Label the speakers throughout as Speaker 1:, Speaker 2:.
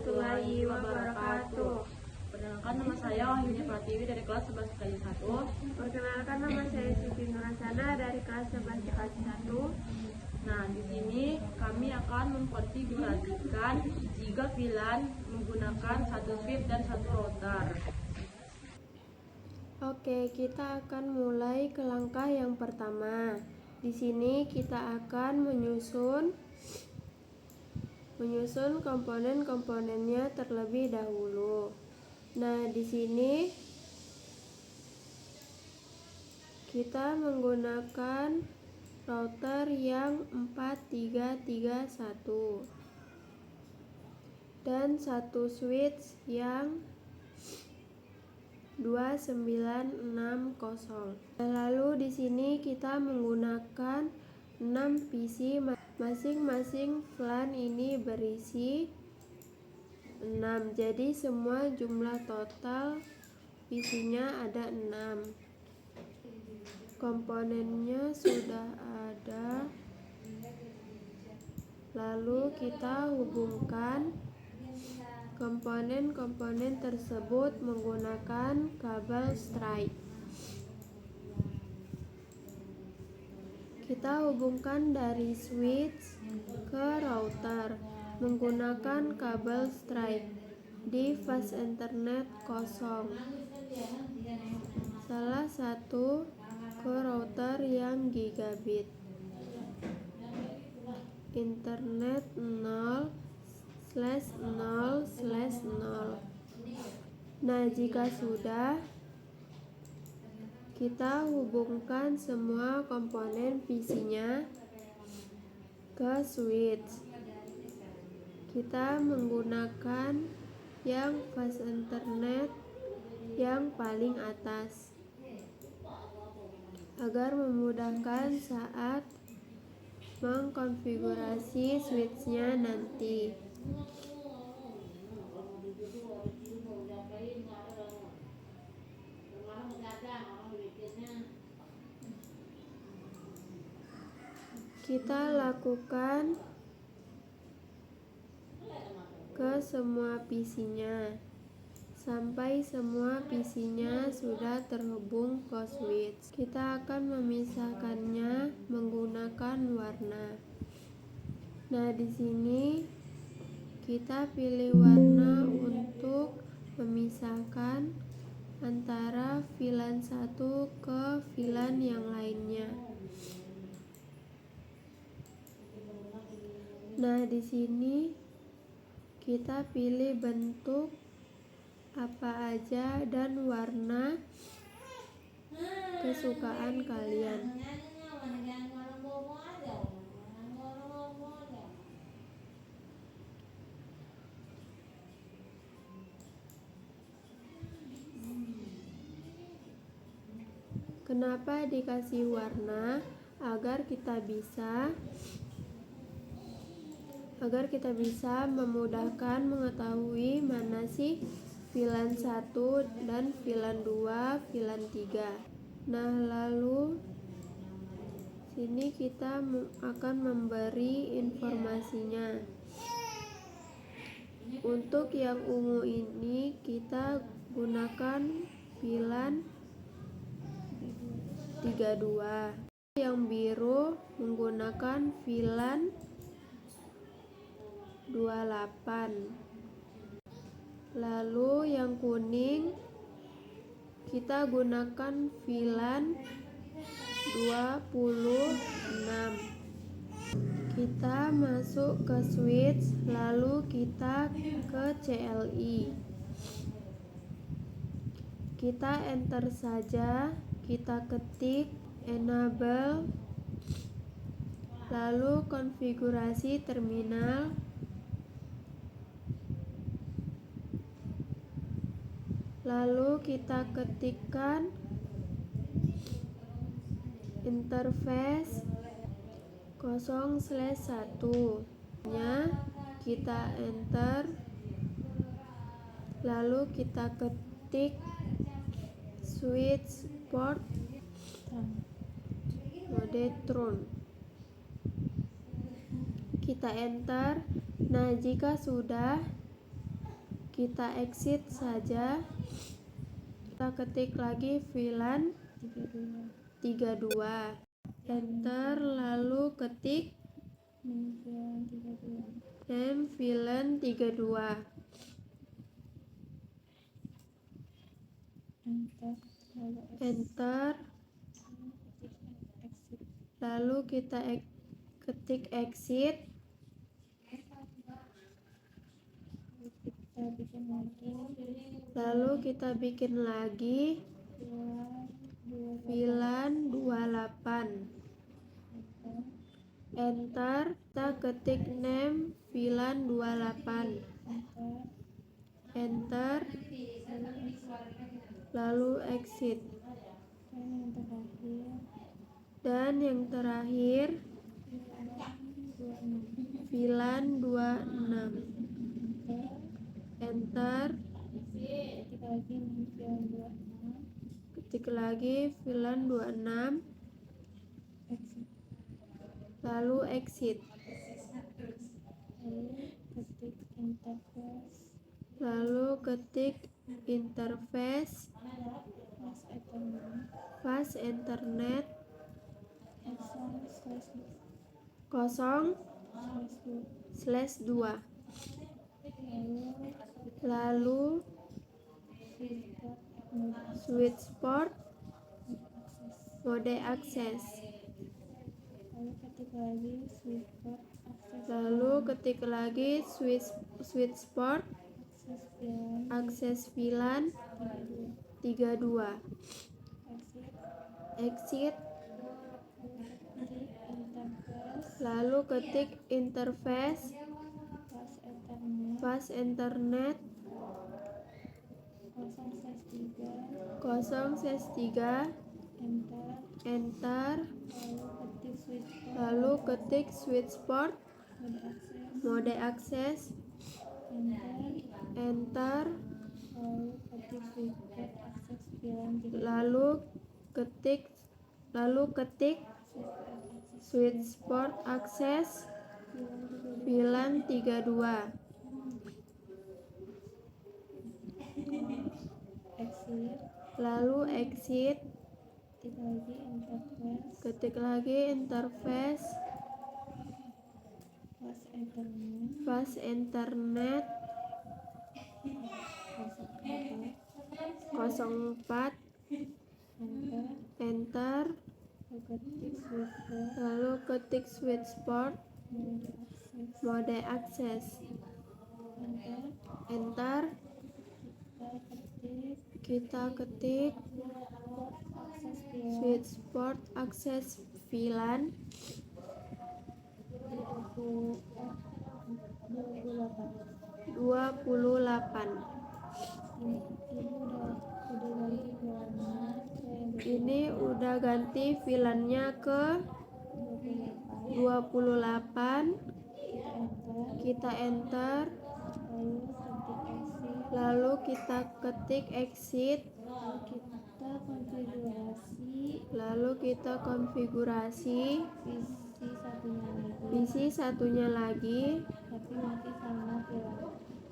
Speaker 1: warahmatullahi wabarakatuh.
Speaker 2: Perkenalkan, nama saya Wahyuni Pratiwi dari kelas 11 IKJ 1.
Speaker 1: Perkenalkan, nama saya Siti Nurasana dari kelas 11 IKJ 1.
Speaker 2: Nah, di sini kami akan mengkonfigurasikan jika VLAN menggunakan satu switch dan satu router.
Speaker 3: Oke, kita akan mulai ke langkah yang pertama. Di sini kita akan menyusun komponen-komponennya terlebih dahulu. Nah, di sini kita menggunakan router yang 4331 dan satu switch yang 2960. Lalu di sini kita menggunakan 6 PC, masing-masing VLAN ini berisi 6. Jadi semua jumlah total PC-nya ada 6. Komponennya sudah ada. Lalu kita hubungkan komponen-komponen tersebut menggunakan kabel strike. Kita hubungkan dari switch ke router menggunakan kabel strike di fast internet kosong. Salah satu ke router yang gigabit. Internet 0/0/0. Nah, jika sudah, kita hubungkan semua komponen PC-nya ke switch. Kita menggunakan yang fast internet yang paling atas agar memudahkan saat mengkonfigurasi switch-nya nanti. Kita lakukan ke semua PC-nya sampai semua PC-nya sudah terhubung ke switch. Kita akan memisahkannya menggunakan warna. Nah, di sini kita pilih warna untuk memisahkan antara VLAN satu ke VLAN yang lainnya. Nah, di sini kita pilih bentuk apa aja dan warna kesukaan kalian. Kenapa dikasih warna? Agar kita bisa memudahkan mengetahui mana sih VLAN 1 dan VLAN 2, VLAN 3. Nah, lalu sini kita akan memberi informasinya. Untuk yang ungu ini kita gunakan VLAN 32. Yang biru menggunakan VLAN 28. Lalu yang kuning kita gunakan VLAN 26. Kita masuk ke switch, lalu kita ke CLI. Kita enter saja, kita ketik enable, lalu konfigurasi terminal. Lalu kita ketikkan interface 0/1 nya, kita enter, lalu kita ketik switch port mode Tron, kita enter. Nah, jika sudah, kita exit saja. Kita ketik lagi VLAN 32, enter, lalu ketik name VLAN 32, enter, lalu kita ketik exit, lalu kita bikin lagi VLAN 28, enter, kita ketik name VLAN 28, enter, lalu exit. Dan yang terakhir VLAN 26, enter, ketik lagi VLAN 26, lalu exit. Lalu ketik interface fast internet 0/2, lalu switch port mode akses, lalu ketik lagi switch port akses VLAN 32, exit, lalu ketik interface fast internet 0/3, enter, lalu ketik switch port mode akses, enter, lalu ketik switch port akses VLAN 32, lalu exit, ketik lagi interface fast internet 04, enter, lalu ketik switch port mode akses, enter, kita ketik switch port akses VLAN 28. Ini udah ganti VLAN-nya ke 28, kita enter, lalu kita ketik exit, lalu kita konfigurasi PC satunya lagi,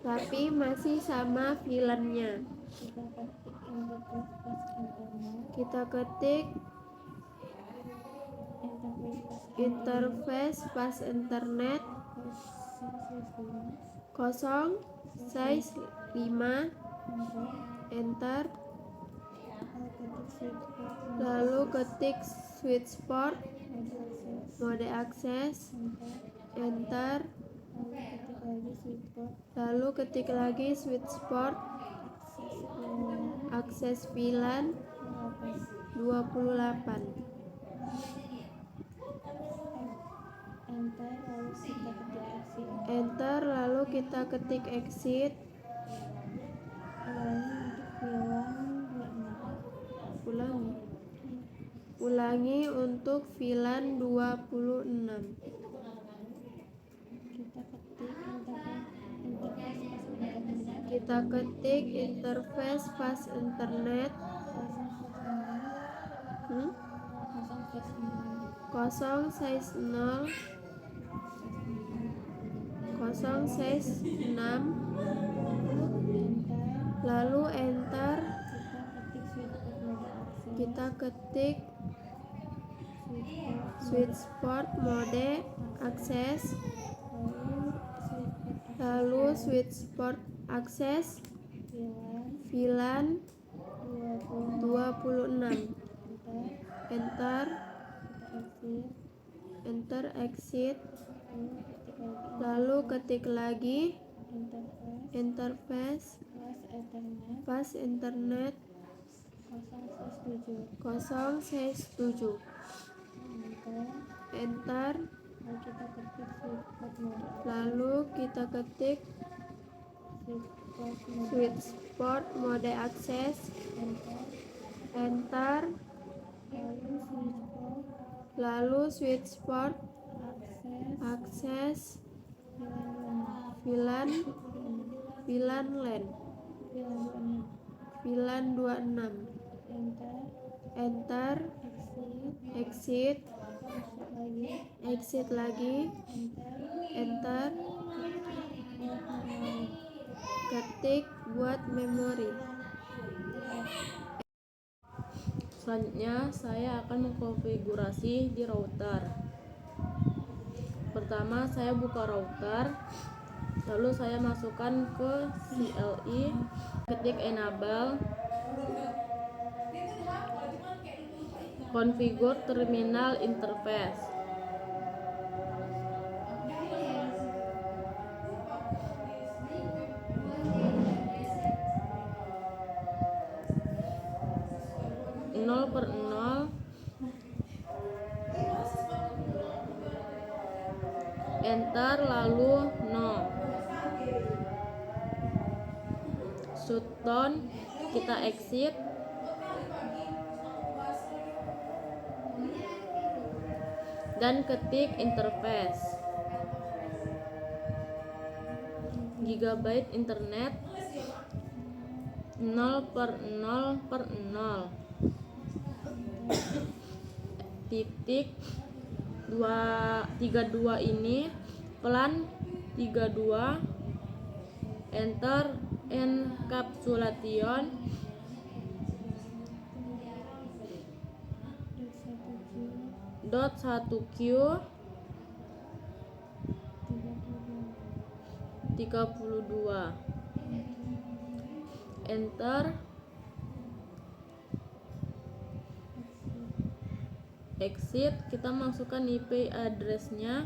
Speaker 3: tapi masih sama VLAN-nya. Kita ketik interface fast internet 0/5, enter, lalu ketik switch port mode akses, enter, lalu ketik lagi switch port akses VLAN 28, enter, lalu kita ketik exit, ulangi untuk VLAN 26. Kita ketik interface fast internet 0/6, lalu enter. Kita ketik switchport mode akses, lalu switchport akses VLAN 26, enter exit, lalu ketik lagi interface fast internet 067, enter, lalu kita ketik switchport mode akses, enter, lalu switchport akses VLAN LAN VLAN 26, enter, exit lagi, enter, ketik buat memori.
Speaker 2: Selanjutnya saya akan mengkonfigurasi di router. Pertama saya buka router, lalu saya masukkan ke CLI, ketik enable, configure terminal interface. Nol per nol, enter, lalu no. Shutdown, kita exit, dan ketik interface. Gigabyte internet 0 per 0 per 0 titik 32 ini pelan 32, enter, encapsulation .1Q 32, enter, exit. Kita masukkan IP address-nya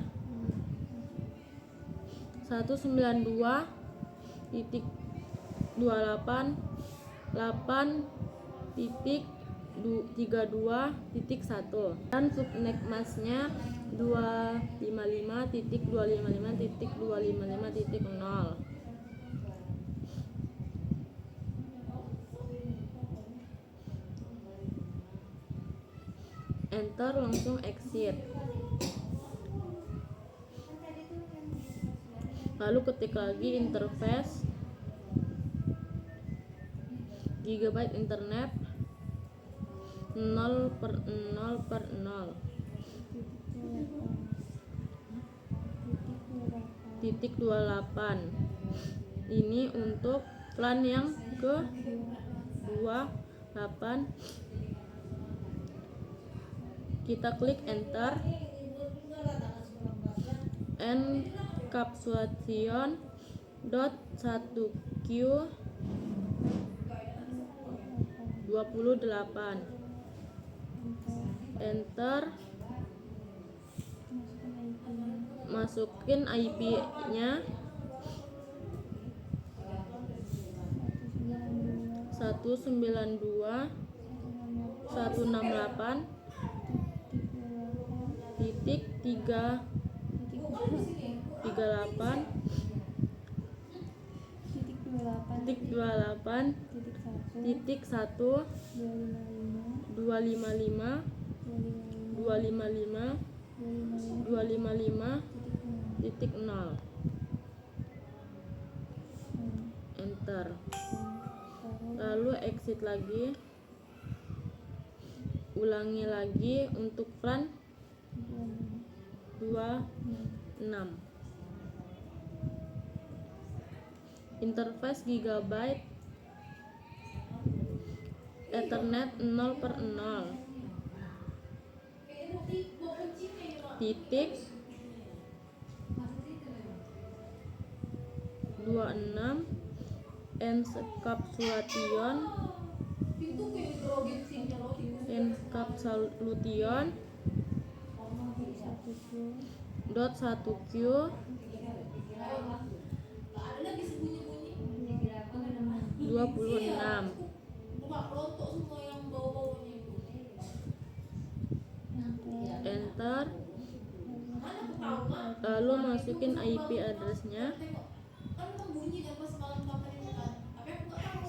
Speaker 2: 192.168.32.1 dan subnet mask-nya 255.255.255.0. Enter, langsung exit. Lalu ketik lagi interface, gigabyte internet 0 per 0 per 0 titik 28. Ini untuk plan yang ke 28. Kita klik enter, encapsulation .1Q 28, enter, masukin IP-nya 192.168.1.255.255.255.0, enter, lalu exit lagi, ulangi lagi untuk plan 26. Interface gigabyte Ethernet 0/0, titik 26 encapsulation dot 1Q 26. Enter, lalu masukin IP addressnya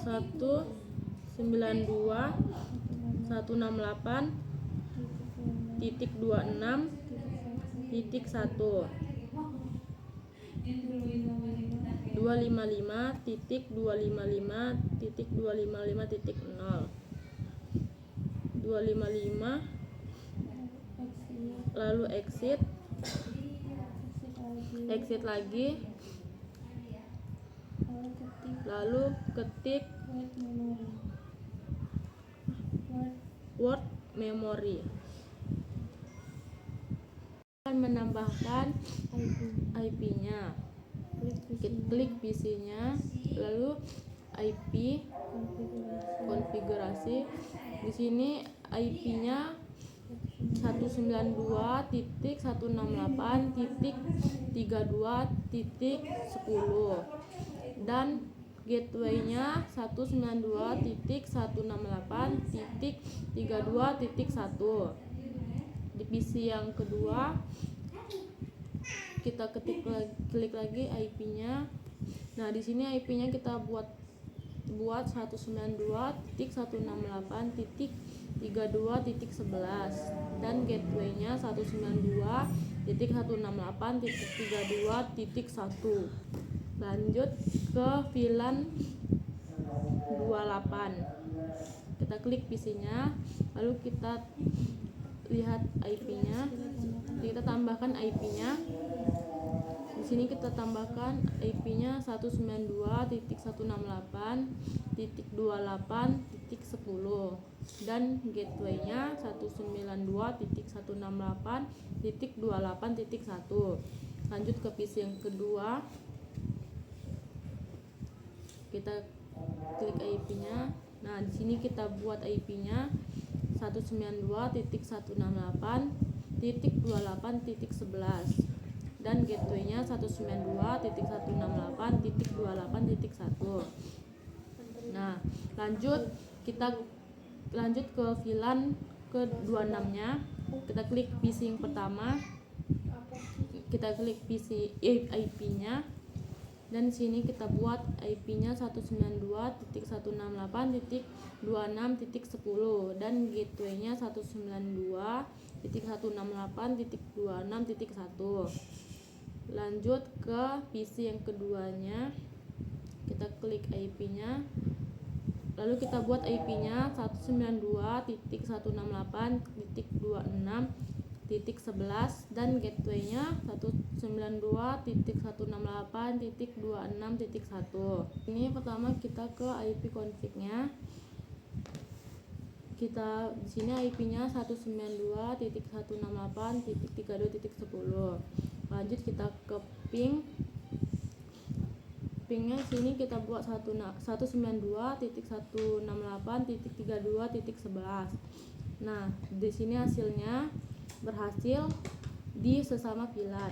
Speaker 2: 192.168.26.1 255.255.255.0 255, lalu exit lagi, lalu ketik word memory. Akan menambahkan IP-nya. Klik PC-nya, lalu IP konfigurasi. Di sini IP-nya 192.168.32.10 dan gateway-nya 192.168.32.1. Di PC yang kedua kita klik lagi IP-nya. Nah, di sini IP-nya kita buat 192.168.32.11 dan gateway-nya 192.168.32.1. Lanjut ke VLAN 28. Kita klik PC-nya, lalu kita lihat IP-nya. Kita tambahkan IP-nya. Di sini kita tambahkan IP-nya 192.168.28.10 dan gateway-nya 192.168.28.1. Lanjut ke PC yang kedua. Kita klik IP-nya. Nah, di sini kita buat IP-nya 192.168.28.11 dan gateway-nya 192.168.28.1. Nah, kita lanjut ke VLAN ke 26-nya. Kita klik PC yang pertama. Kita klik PC IP-nya. Dan di sini kita buat IP-nya 192.168.26.10 dan gateway-nya 192.168.26.1. Lanjut ke PC yang keduanya. Kita klik IP-nya. Lalu kita buat IP-nya 192.168.26.11 dan gateway-nya 192.168.26.1. Ini pertama kita ke IP config-nya. Kita di sini IP-nya 192.168.32.10. Lanjut kita ke ping. Pingnya sini kita buat 192.168.32.11. Nah, di sini hasilnya berhasil di sesama VLAN.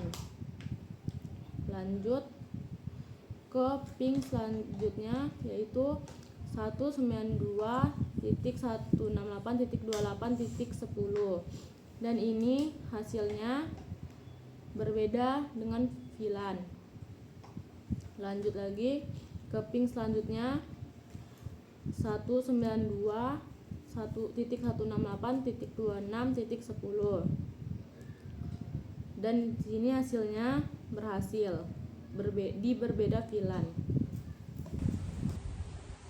Speaker 2: Lanjut ke ping selanjutnya, yaitu 192.168.28.10 dan ini hasilnya berbeda dengan VLAN. Lanjut lagi ke ping selanjutnya 192.168.26.10 dan di sini hasilnya berhasil di berbeda VLAN.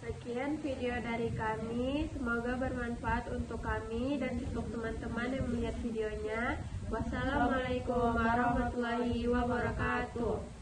Speaker 1: Sekian video dari kami, semoga bermanfaat untuk kami dan untuk teman-teman yang melihat videonya. Wassalamualaikum warahmatullahi wabarakatuh.